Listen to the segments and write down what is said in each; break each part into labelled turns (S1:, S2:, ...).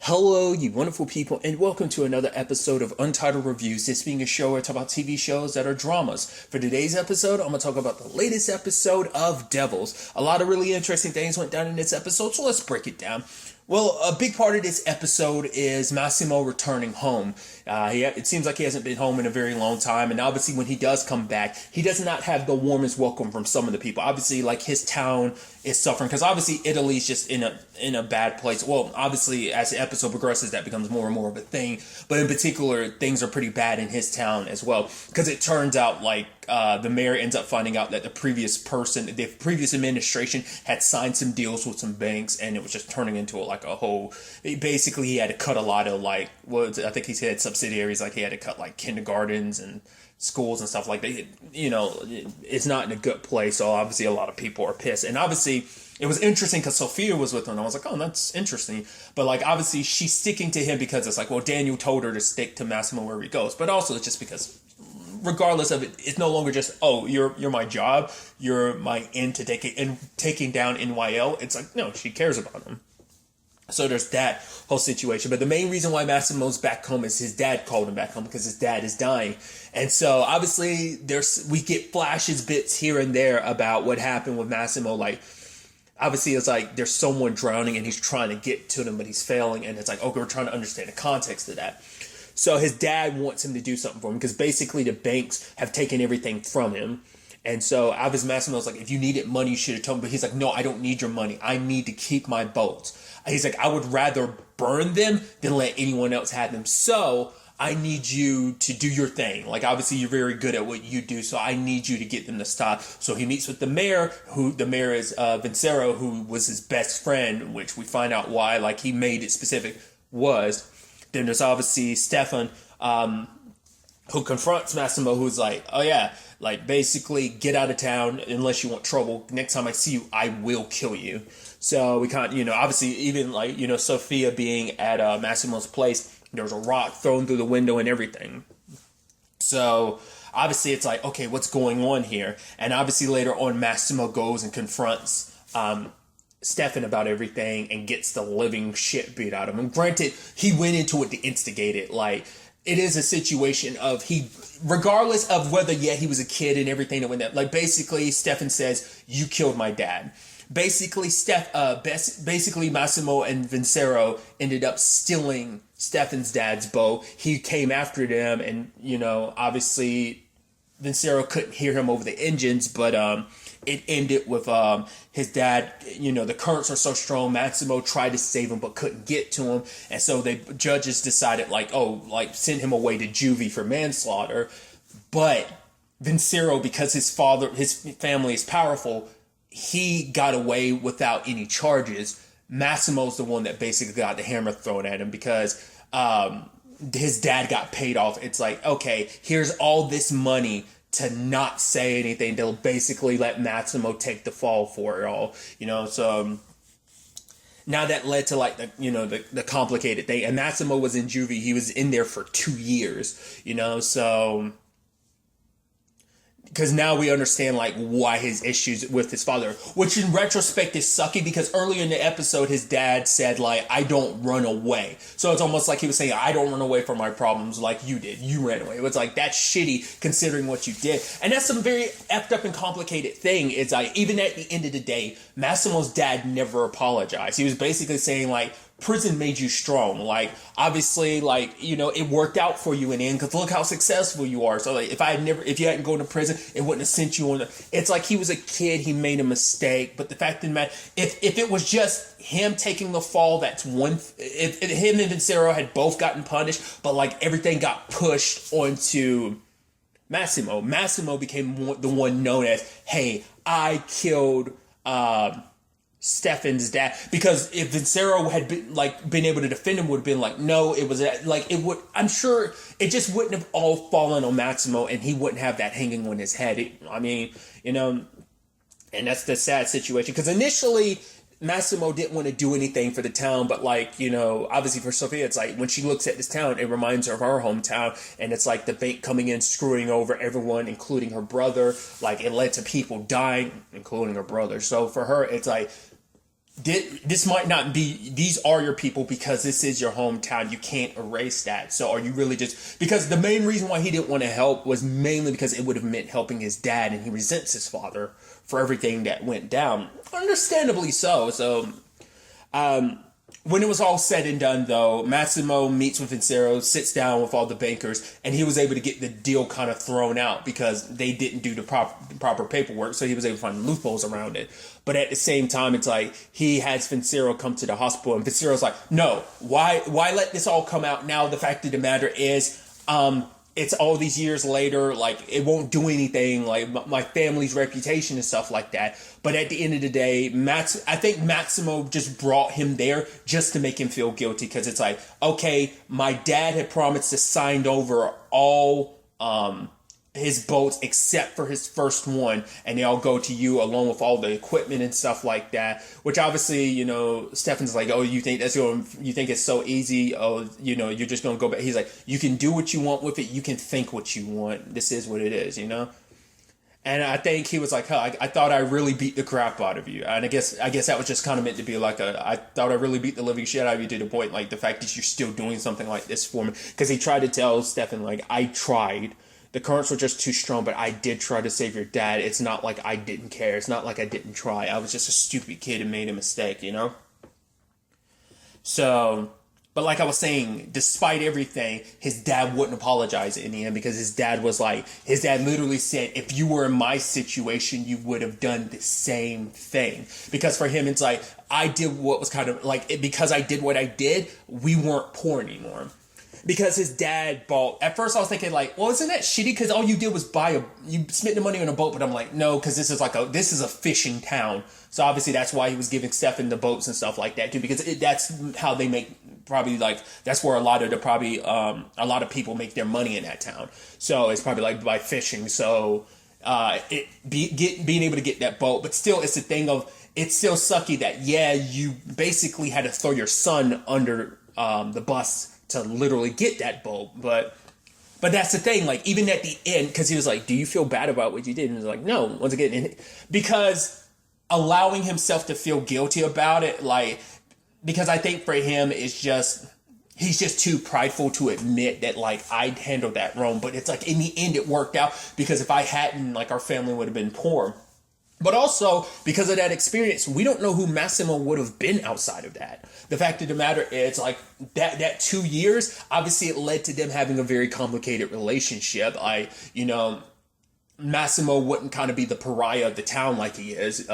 S1: Hello, you wonderful people, and welcome to another episode of Untitled Reviews. This being a show where I talk about TV shows that are dramas. For today's episode, I'm going to talk about the latest episode of Devils. A lot of really interesting things went down in this episode, so let's break it down. Well, a big part of this episode is Massimo returning home. It seems like he hasn't been home in a very long time, and obviously when he does come back, he does not have the warmest welcome from some of the people. Obviously, like, his town is suffering, because obviously Italy's just in a bad place. Well, obviously, as the episode progresses, that becomes more and more of a thing, but in particular, things are pretty bad in his town as well, because it turns out, like, the mayor ends up finding out that the previous administration had signed some deals with some banks, and it was just turning into a whole. Basically, he had to cut a lot of I think he said subsidiaries, like he had to cut like kindergartens and schools and stuff like that. It's not in a good place. So obviously, a lot of people are pissed, and obviously. It was interesting because Sophia was with her, and I was like, oh, that's interesting. But, like, obviously, she's sticking to him because it's like, well, Daniel told her to stick to Massimo wherever he goes. But also, it's just because, regardless of it, it's no longer just, oh, you're my job, you're my end to taking down NYL. It's like, no, she cares about him. So there's that whole situation. But the main reason why Massimo's back home is his dad called him back home because his dad is dying. And so, obviously, we get flashes, bits here and there about what happened with Massimo, like, obviously, it's like there's someone drowning and he's trying to get to them, but he's failing. And it's like, okay, we're trying to understand the context of that. So his dad wants him to do something for him because basically the banks have taken everything from him. And so obviously Massimo's like, if you needed money, you should have told me. But he's like, no, I don't need your money. I need to keep my boats. He's like, I would rather burn them than let anyone else have them. So I need you to do your thing. Like, obviously, you're very good at what you do, so I need you to get them to stop. So he meets with the mayor, the mayor is Vincero, who was his best friend, which we find out why, like, he made it specific was. Then there's obviously Stefan, who confronts Massimo, who's like, oh yeah, like, basically, get out of town unless you want trouble. Next time I see you, I will kill you. So we can't, obviously, even, like, Sophia being at Massimo's place, there was a rock thrown through the window and everything. So, obviously, it's like, okay, what's going on here? And obviously, later on, Massimo goes and confronts Stefan about everything and gets the living shit beat out of him. Granted, he went into it to instigate it. Like, it is a situation of regardless of whether, he was a kid and everything that went that. Like, basically, Stefan says, you killed my dad. Basically, Massimo and Vincero ended up stealing Stefan's dad's bow. He came after them, and, obviously, Vincero couldn't hear him over the engines, but it ended with his dad. The currents are so strong, Massimo tried to save him, but couldn't get to him, and so the judges decided, send him away to juvie for manslaughter. But Vincero, because his family is powerful, he got away without any charges. Massimo's the one that basically got the hammer thrown at him because his dad got paid off. It's like, okay, here's all this money to not say anything. They'll basically let Massimo take the fall for it all, so now that led to the complicated thing. And Massimo was in juvie. He was in there for 2 years, so because now we understand, why his issues with his father, which in retrospect is sucky because earlier in the episode, his dad said, I don't run away. So it's almost like he was saying, I don't run away from my problems like you did. You ran away. It was like, that's shitty considering what you did. And that's some very effed up and complicated thing. It's like, even at the end of the day, Massimo's dad never apologized. He was basically saying, prison made you strong. Obviously, it worked out for you in the end because look how successful you are. So, if you hadn't gone to prison, it wouldn't have sent you on. It's like he was a kid, he made a mistake. But the fact of the matter, if it was just him taking the fall, that's one. If him and Vincero had both gotten punished, but everything got pushed onto Massimo. Massimo became the one known as, hey, I killed Stefan's dad, because if Vincero had been able to defend him, would have been no, it was it would. I'm sure it just wouldn't have all fallen on Massimo, and he wouldn't have that hanging on his head. And that's the sad situation because initially Massimo didn't want to do anything for the town, but obviously for Sophia, it's when she looks at this town, it reminds her of her hometown, and it's the bank coming in, screwing over everyone, including her brother. It led to people dying, including her brother. So for her, it's this might not be, these are your people because this is your hometown. You can't erase that. So are you really just, because the main reason why he didn't want to help was mainly because it would have meant helping his dad, and he resents his father for everything that went down. Understandably so. So, when it was all said and done, though, Massimo meets with Vincero, sits down with all the bankers, and he was able to get the deal kind of thrown out because they didn't do the proper paperwork, so he was able to find loopholes around it. But at the same time, it's like he has Vincero come to the hospital, and Vincero's like, no, why let this all come out now? The fact of the matter is, it's all these years later, like, it won't do anything, like, my family's reputation and stuff like that. But at the end of the day, I think Massimo just brought him there just to make him feel guilty, because it's like, okay, my dad had promised to sign over all his boats except for his first one, and they all go to you along with all the equipment and stuff like that, which obviously, you know, Stefan's like, oh, you think it's so easy, oh, you know, you're just gonna go back. He's like, you can do what you want with it, you can think what you want, this is what it is, you know. And I think he was like, huh, I thought I really beat the crap out of you. And I guess that was just kind of meant to be like I thought I really beat the living shit out of you, to the point, like, the fact that you're still doing something like this for me. Because he tried to tell Stefan, like, I tried. The currents were just too strong, but I did try to save your dad. It's not like I didn't care. It's not like I didn't try. I was just a stupid kid and made a mistake, you know? So, but like I was saying, despite everything, his dad wouldn't apologize in the end, because his dad literally said, if you were in my situation, you would have done the same thing. Because for him, it's like, I did what was kind of like, because I did what I did, we weren't poor anymore. Because his dad bought, at first I was thinking like, well, isn't that shitty? Because all you did was you spent the money on a boat. But I'm like, no, because this is a fishing town. So obviously that's why he was giving Stefan the boats and stuff like that too. Because that's how they make, probably, like, that's where a lot of people make their money in that town. So it's probably like by fishing. So being able to get that boat. But still, it's the thing of, it's still sucky that, yeah, you basically had to throw your son under the bus to literally get that boat. But that's the thing, like, even at the end, because he was like, do you feel bad about what you did? And he was like, no, once again, because allowing himself to feel guilty about it, like, because I think for him, he's just too prideful to admit that, like, I handled that wrong. But it's like, in the end, it worked out, because if I hadn't, like, our family would have been poor. But also, because of that experience, we don't know who Massimo would have been outside of that. The fact of the matter is, like, that 2 years, obviously it led to them having a very complicated relationship. You know, Massimo wouldn't kind of be the pariah of the town like he is.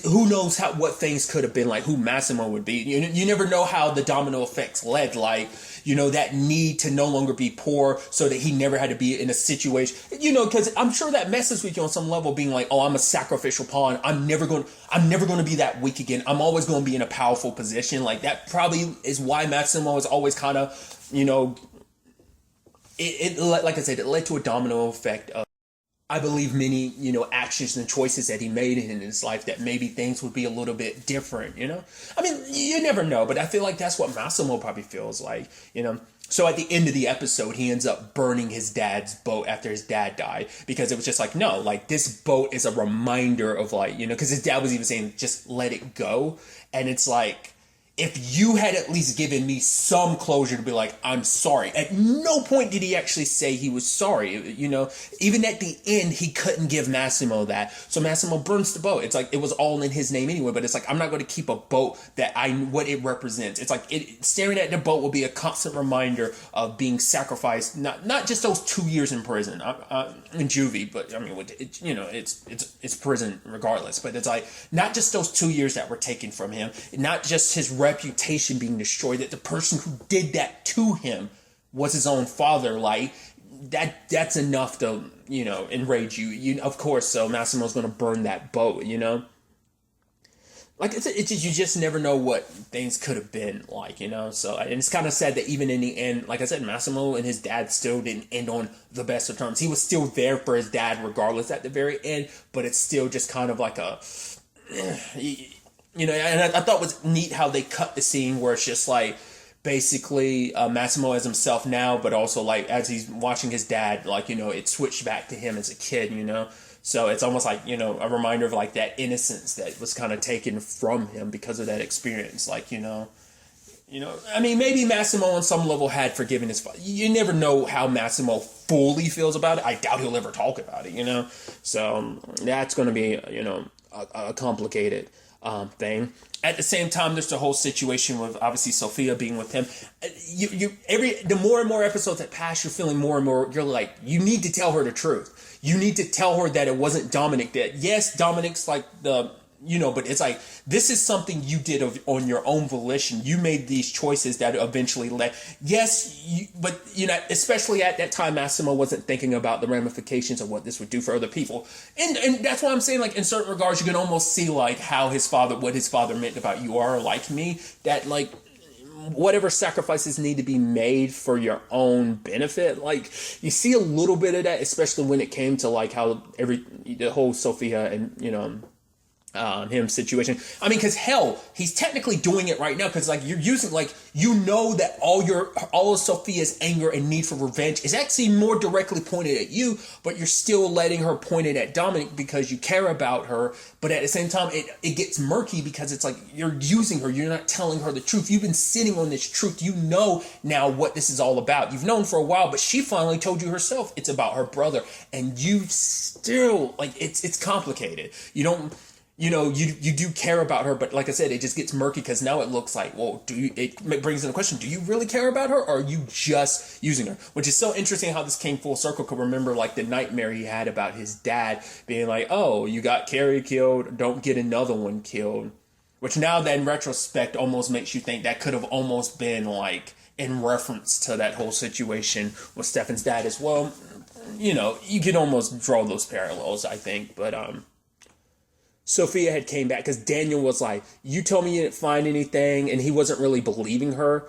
S1: Who knows what things could have been, like, who Massimo would be. You never know how the domino effects led, like, you know, that need to no longer be poor so that he never had to be in a situation, you know, because I'm sure that messes with you on some level, being like, oh, I'm a sacrificial pawn. I'm never going to be that weak again. I'm always going to be in a powerful position. Like, that probably is why Massimo is always kind of, you know, like I said, it led to a domino effect of, I believe, many, you know, actions and choices that he made in his life, that maybe things would be a little bit different, you know? I mean, you never know, but I feel like that's what Massimo probably feels like, you know? So at the end of the episode, he ends up burning his dad's boat after his dad died, because it was just like, no, like, this boat is a reminder of, like, you know, because his dad was even saying, just let it go. And it's like, if you had at least given me some closure to be like, I'm sorry. At no point did he actually say he was sorry. You know, even at the end, he couldn't give Massimo that. So Massimo burns the boat. It's like, it was all in his name anyway, but it's like, I'm not going to keep a boat what it represents. It's like, staring at the boat will be a constant reminder of being sacrificed. Not just those 2 years in prison, in juvie, but I mean, you know, it's prison regardless. But it's like, not just those 2 years that were taken from him, not just his reputation being destroyed, that the person who did that to him was his own father. Like, that's enough to, you know, enrage you, of course. So Massimo's going to burn that boat, you know, like, it's just, you just never know what things could have been like, you know. So, and it's kind of sad that even in the end, like I said, Massimo and his dad still didn't end on the best of terms. He was still there for his dad regardless at the very end, but it's still just kind of like a you know, and I thought it was neat how they cut the scene where it's just like, basically, Massimo as himself now, but also, like, as he's watching his dad, like, you know, it switched back to him as a kid, you know. So it's almost like, a reminder of like that innocence that was kind of taken from him because of that experience. Like, I mean, maybe Massimo on some level had forgiven his father. You never know how Massimo fully feels about it. I doubt he'll ever talk about it, So that's going to be, a complicated thing. At the same time, there's the whole situation with obviously Sophia being with him. The more and more episodes that pass, you're feeling more and more. You're like, you need to tell her the truth. You need to tell her that it wasn't Dominic. That yes, Dominic's like but it's like, this is something you did on your own volition. You made these choices that eventually led. Yes, but especially at that time, Massimo wasn't thinking about the ramifications of what this would do for other people. And that's why I'm saying, like, in certain regards, you can almost see like what his father meant about you are like me, that like, whatever sacrifices need to be made for your own benefit. Like, you see a little bit of that, especially when it came to like how the whole Sophia and, him situation. I mean, because hell, he's technically doing it right now, because like you're using, like, that all of Sophia's anger and need for revenge is actually more directly pointed at you, but you're still letting her point it at Dominic because you care about her. But at the same time, it gets murky because it's like you're using her. You're not telling her the truth. You've been sitting on this truth. You know now what this is all about. You've known for a while, but she finally told you herself it's about her brother, and you still, like, it's complicated. You don't. You do care about her, but like I said, it just gets murky because now it looks like, well, it brings in the question, do you really care about her, or are you just using her? Which is so interesting how this came full circle. Because remember, like, the nightmare he had about his dad being like, oh, you got Carrie killed, don't get another one killed. Which now that in retrospect almost makes you think that could have almost been like in reference to that whole situation with Stefan's dad as well. You can almost draw those parallels, I think, but Sophia had came back because Daniel was like, you told me you didn't find anything, and he wasn't really believing her,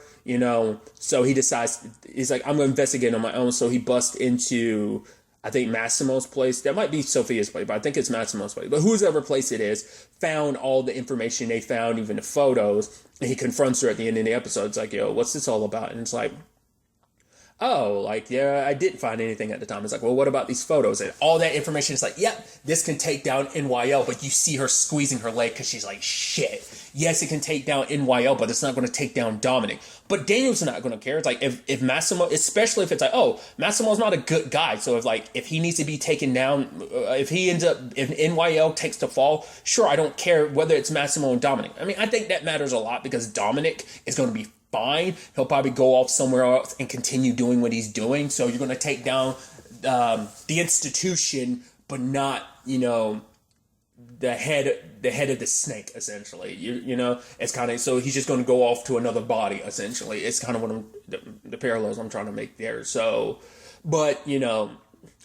S1: so he decides, he's like, I'm going to investigate on my own. So he busts into, I think, Massimo's place. That might be Sophia's place, but I think it's Massimo's place. But whoever place it is, found all the information they found, even the photos, and he confronts her at the end of the episode. It's like, yo, what's this all about? And it's like, oh, like, yeah, I didn't find anything at the time. It's like, well, what about these photos? And all that information is like, yep, this can take down NYL, but you see her squeezing her leg because she's like, shit. Yes, it can take down NYL, but it's not going to take down Dominic. But Daniel's not going to care. It's like, if Massimo, especially if it's like, oh, Massimo's not a good guy. So if he needs to be taken down, if NYL takes the fall, sure, I don't care whether it's Massimo and Dominic. I mean, I think that matters a lot because Dominic is going to be fine. He'll probably go off somewhere else and continue doing what he's doing. So you're going to take down the institution, but not, the head of the snake, essentially. It's kind of, so he's just going to go off to another body, essentially. It's kind of what the parallels I'm trying to make there. So, but,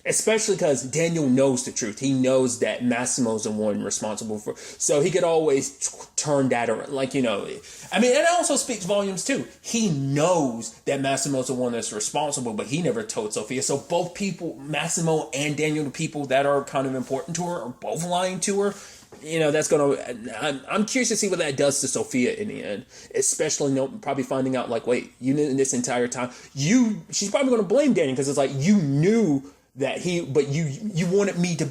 S1: especially because Daniel knows the truth. He knows that Massimo's the one responsible for, so he could always turn that around. Like, I mean, it also speaks volumes too. He knows that Massimo's the one that's responsible, but he never told Sophia. So both people, Massimo and Daniel, the people that are kind of important to her, are both lying to her. That's going to, I'm curious to see what that does to Sophia in the end, especially probably finding out, like, wait, you knew this entire time. She's probably going to blame Daniel because it's like, you knew that but you wanted me to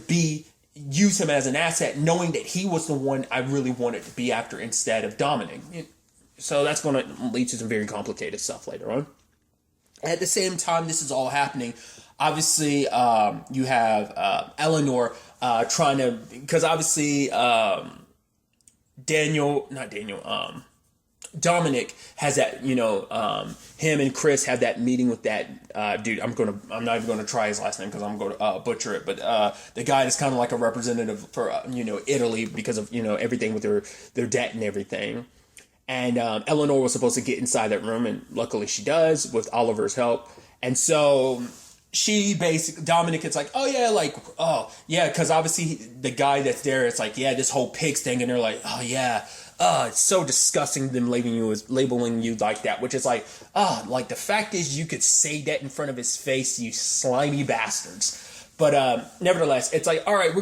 S1: use him as an asset, knowing that he was the one I really wanted to be after instead of Dominic. So that's going to lead to some very complicated stuff later on. At the same time this is all happening, obviously you have Eleanor trying to, because obviously Dominic has that, him and Chris have that meeting with that dude. I'm not even gonna try his last name because I'm going to butcher it. But the guy is kind of like a representative for Italy because of everything with their debt and everything. And Eleanor was supposed to get inside that room, and luckily she does with Oliver's help. And so Dominic, it's like, oh yeah, because obviously the guy that's there, it's like, yeah, this whole pigs thing, and they're like, oh yeah. It's so disgusting them labeling you like that, which is like, like the fact is you could say that in front of his face, you slimy bastards. But nevertheless, it's like, all right,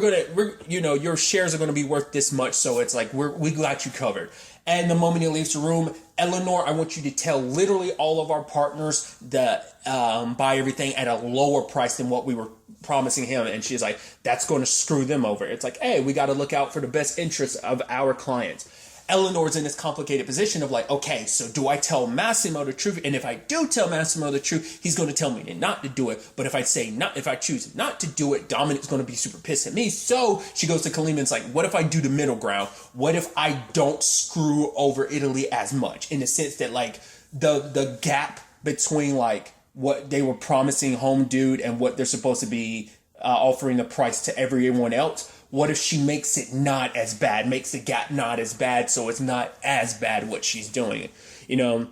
S1: your shares are gonna be worth this much, so it's like we got you covered. And the moment he leaves the room, Eleanor, I want you to tell literally all of our partners that buy everything at a lower price than what we were promising him. And she's like, that's going to screw them over. It's like, hey, we got to look out for the best interests of our clients. Eleanor's in this complicated position of like, okay, so do I tell Massimo the truth? And if I do tell Massimo the truth, he's going to tell me not to do it. But if I choose not to do it, Dominic's going to be super pissed at me. So she goes to Kalima and it's like, what if I do the middle ground? What if I don't screw over Italy as much? In the sense that like the gap between like what they were promising Home Dude and what they're supposed to be offering the price to everyone else. What if she makes it not as bad, makes the gap not as bad, so it's not as bad what she's doing, you know?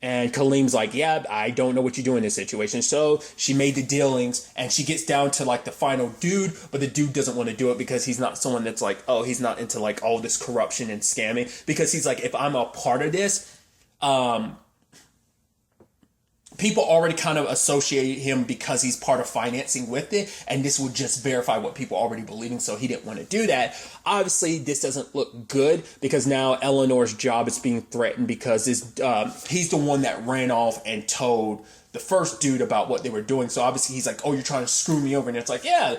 S1: And Kaleem's like, yeah, I don't know what you do in this situation. So she made the dealings and she gets down to like the final dude, but the dude doesn't want to do it because he's not someone that's like, oh, he's not into like all this corruption and scamming, because he's like, if I'm a part of this, people already kind of associate him because he's part of financing with it, and this would just verify what people already believing, so he didn't want to do that. Obviously, this doesn't look good because now Eleanor's job is being threatened because he's the one that ran off and told the first dude about what they were doing. So obviously he's like, oh, you're trying to screw me over. And it's like, yeah,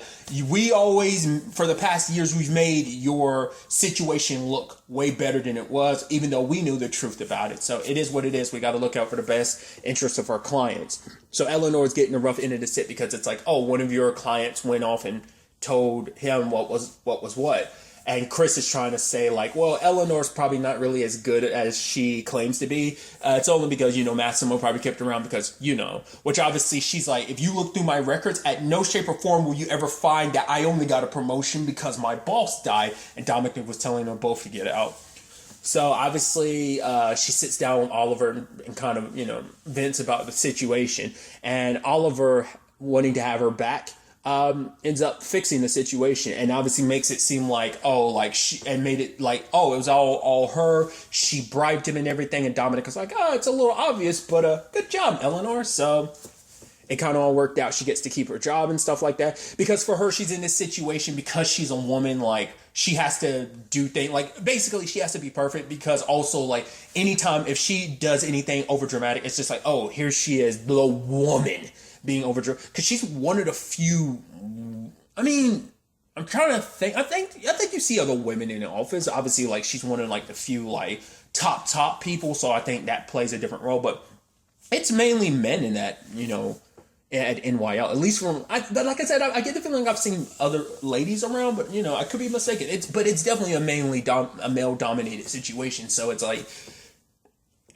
S1: we always, for the past years, we've made your situation look way better than it was, even though we knew the truth about it. So it is what it is. We got to look out for the best interests of our clients. So Eleanor's getting the rough end of the stick because it's like, oh, one of your clients went off and told him what was what. And Chris is trying to say, like, well, Eleanor's probably not really as good as she claims to be. It's only because, you know, Massimo probably kept her around because, you know, which obviously she's like, if you look through my records, at no shape or form will you ever find that I only got a promotion because my boss died. And Dominic was telling them both to get out. So obviously she sits down with Oliver and kind of, you know, vents about the situation. And Oliver, wanting to have her back, ends up fixing the situation and obviously makes it seem like, oh, like and made it like, oh, it was all her. She bribed him and everything. And Dominic was like, oh, it's a little obvious, but good job, Eleanor. So it kind of all worked out. She gets to keep her job and stuff like that because for her, she's in this situation because she's a woman. Like she has to do things like basically she has to be perfect because also like anytime if she does anything over dramatic, it's just like, oh, here she is, the woman being overdriven, because she's one of the few. I mean, I'm trying to think. I think you see other women in the office. Obviously, like she's one of like the few like top people. So I think that plays a different role. But it's mainly men in that, you know, at NYL. At least but like I said, I get the feeling I've seen other ladies around, but you know, I could be mistaken. It's definitely a male dominated situation. So it's like.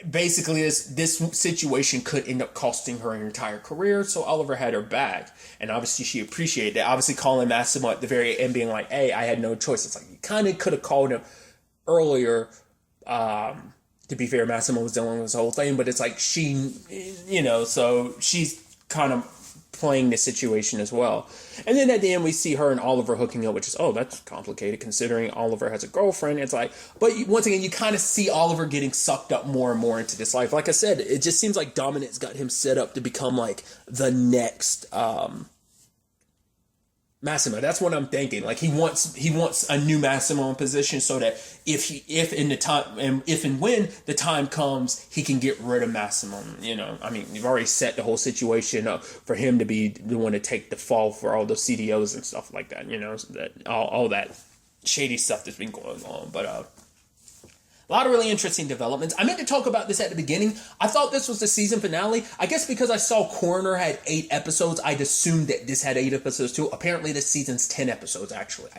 S1: Basically, this situation could end up costing her an entire career, so Oliver had her back, and obviously she appreciated that. Obviously calling Massimo at the very end being like, hey, I had no choice. It's like, you kind of could have called him earlier. To be fair, Massimo was dealing with this whole thing, but it's like she, you know, so she's kind of playing the situation as well. And then at the end we see her and Oliver hooking up, which is, oh, that's complicated considering Oliver has a girlfriend. It's like, but once again, you kind of see Oliver getting sucked up more and more into this life. Like I said, it just seems like Dominic's got him set up to become like the next Massimo. That's what I'm thinking. Like he wants a new Massimo in position so that if and when the time comes, he can get rid of Massimo. You know, I mean, you've already set the whole situation up for him to be the one to take the fall for all those CDOs and stuff like that. You know, so that all that shady stuff that's been going on. But a lot of really interesting developments. I meant to talk about this at the beginning. I thought this was the season finale. I guess because I saw Coroner had 8 episodes, I'd assumed that this had 8 episodes too. Apparently this season's 10 episodes, actually.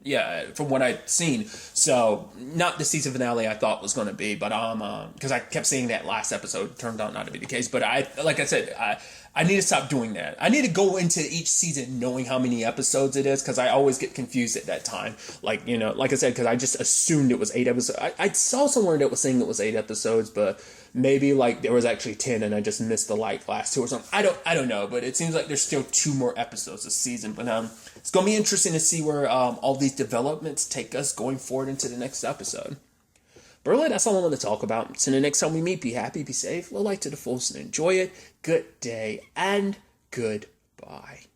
S1: Yeah, from what I'd seen. So, not the season finale I thought was going to be, but because I kept seeing that last episode. Turned out not to be the case. But like I said, I need to stop doing that. I need to go into each season knowing how many episodes it is, because I always get confused at that time. Like, you know, like I said, because I just assumed it was 8 episodes. I saw somewhere that was saying it was 8 episodes, but maybe like there was actually 10 and I just missed the like last 2 or something. I don't know, but it seems like there's still 2 more episodes this season. But it's going to be interesting to see where all these developments take us going forward into the next episode. But really, that's all I want to talk about. So the next time we meet, be happy, be safe, live life to the fullest, and enjoy it. Good day, and goodbye.